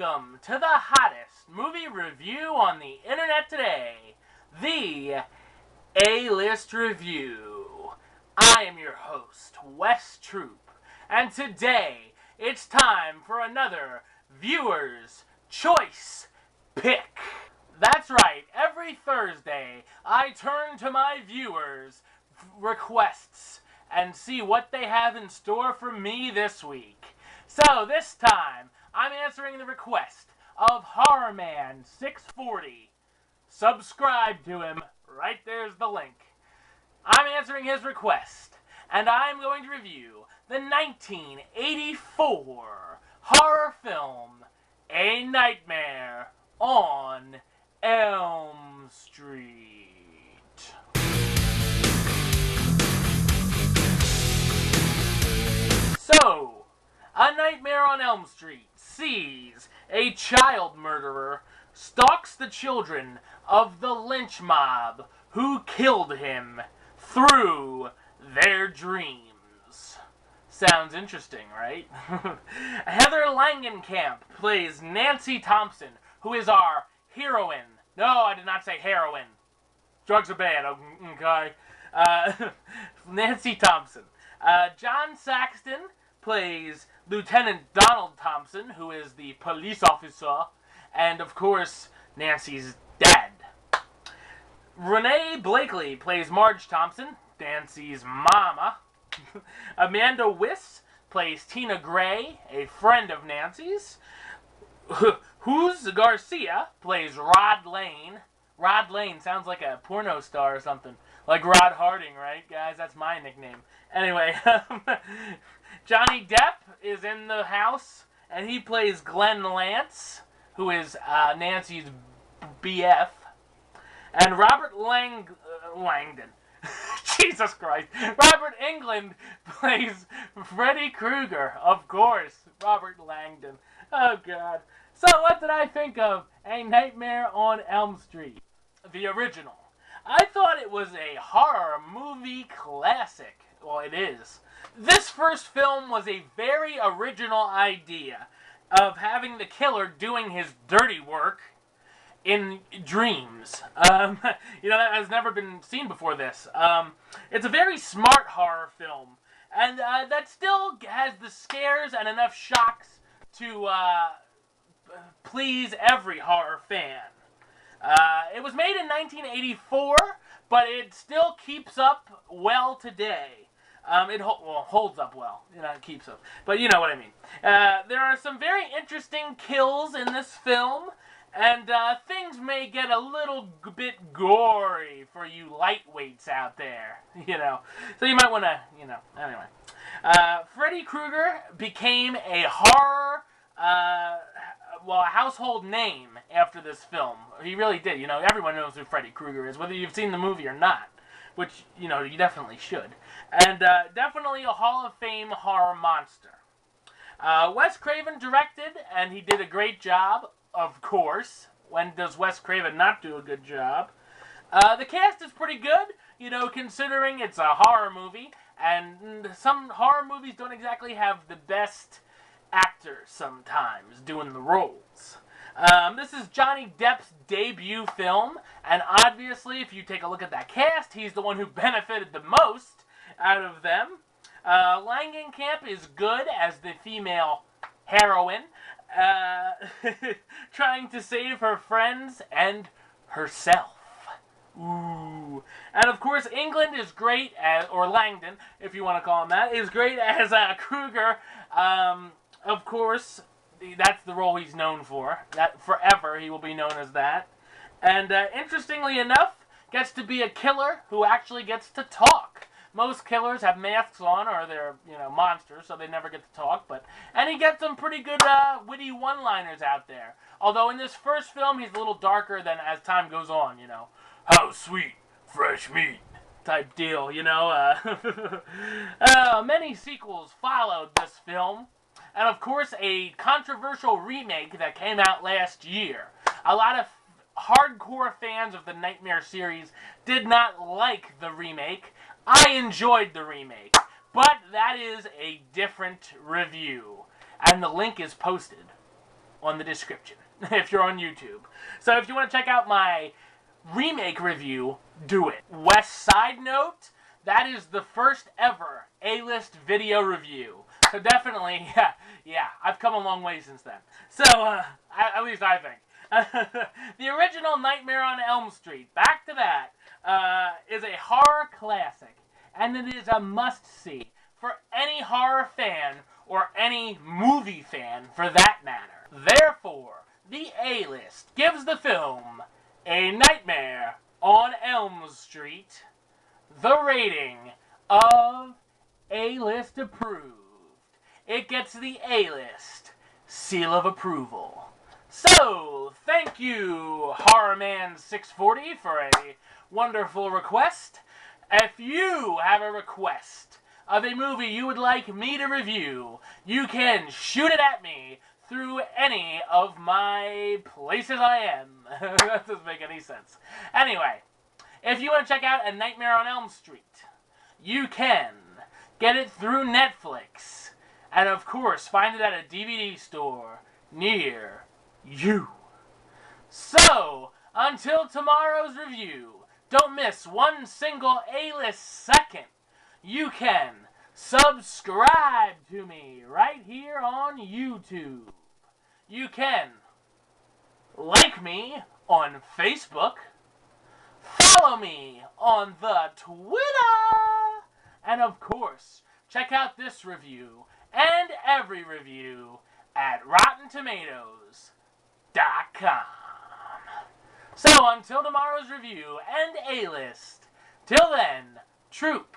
Welcome to the hottest movie review on the internet today, the A-List Review. I am your host, Wes Troop, and today it's time for another Viewer's Choice Pick. That's right, every Thursday I turn to my viewers' requests and see what they have in store for me this week. So this time, I'm answering the request of Horror Man 640. Subscribe to him. Right there's the link. I'm answering his request, and I'm going to review the 1984 horror film, A Nightmare on Elm Street. So, A Nightmare on Elm Street sees a child murderer stalks the children of the lynch mob who killed him through their dreams. Sounds interesting, right? Heather Langenkamp plays Nancy Thompson, who is our heroine. No, I did not say heroine. Drugs are bad, okay? Nancy Thompson. John Saxton plays Lieutenant Donald Thompson, who is the police officer, and of course, Nancy's dad. Renee Blakely plays Marge Thompson, Nancy's mama. Amanda Wyss plays Tina Gray, a friend of Nancy's. Who's Garcia plays Rod Lane. Rod Lane sounds like a porno star or something. Like Rod Harding, right, guys? That's my nickname. Anyway, Johnny Depp is in the house, and he plays Glenn Lance, who is Nancy's BF. And Robert Langdon. Jesus Christ. Robert Englund plays Freddy Krueger. Of course, Robert Langdon. Oh, God. So, what did I think of A Nightmare on Elm Street? The original. I thought it was a horror movie classic. Well, it is. This first film was a very original idea of having the killer doing his dirty work in dreams. That has never been seen before this. It's a very smart horror film, and that still has the scares and enough shocks to please every horror fan. It was made in 1984, but it still keeps up well today. It holds up well. It keeps up. But you know what I mean. There are some very interesting kills in this film, and things may get a little bit gory for you lightweights out there. So you might want to, anyway. Freddy Krueger became a horror, a household name after this film. He really did. Everyone knows who Freddy Krueger is, whether you've seen the movie or not. Which, you definitely should. And definitely a Hall of Fame horror monster. Wes Craven directed, and he did a great job, of course. When does Wes Craven not do a good job? The cast is pretty good, considering it's a horror movie. And some horror movies don't exactly have the best actors sometimes doing the roles. This is Johnny Depp's debut film, and obviously, if you take a look at that cast, he's the one who benefited the most out of them. Langenkamp is good as the female heroine, trying to save her friends and herself. Ooh. And of course, Englund is great as, or Langdon, if you want to call him that, is great as Krueger. Of course, that's the role he's known for. That forever he will be known as that. And interestingly enough, gets to be a killer who actually gets to talk. Most killers have masks on, or they're monsters, so they never get to talk. And he gets some pretty good witty one-liners out there. Although in this first film, he's a little darker than as time goes on. How sweet, fresh meat type deal. Many sequels followed this film. And of course, a controversial remake that came out last year. A lot of hardcore fans of the Nightmare series did not like the remake. I enjoyed the remake, but that is a different review. And the link is posted on the description if you're on YouTube. So if you want to check out my remake review, do it. West Side Note, that is the first ever A-list video review. So definitely, yeah, I've come a long way since then. So, at least I think. The original Nightmare on Elm Street, back to that, is a horror classic. And it is a must-see for any horror fan or any movie fan for that matter. Therefore, the A-list gives the film A Nightmare on Elm Street the rating of A-list approved. It gets the A-list seal of approval. So, thank you, HorrorMan640, for a wonderful request. If you have a request of a movie you would like me to review, you can shoot it at me through any of my places I am. That doesn't make any sense. Anyway, if you want to check out A Nightmare on Elm Street, you can get it through Netflix. And of course, find it at a DVD store near you. So, until tomorrow's review, don't miss one single A-list second. You can subscribe to me right here on YouTube. You can like me on Facebook. Follow me on the Twitter. And of course, check out this review and every review at RottenTomatoes.com. So until tomorrow's review and A-list, till then, troop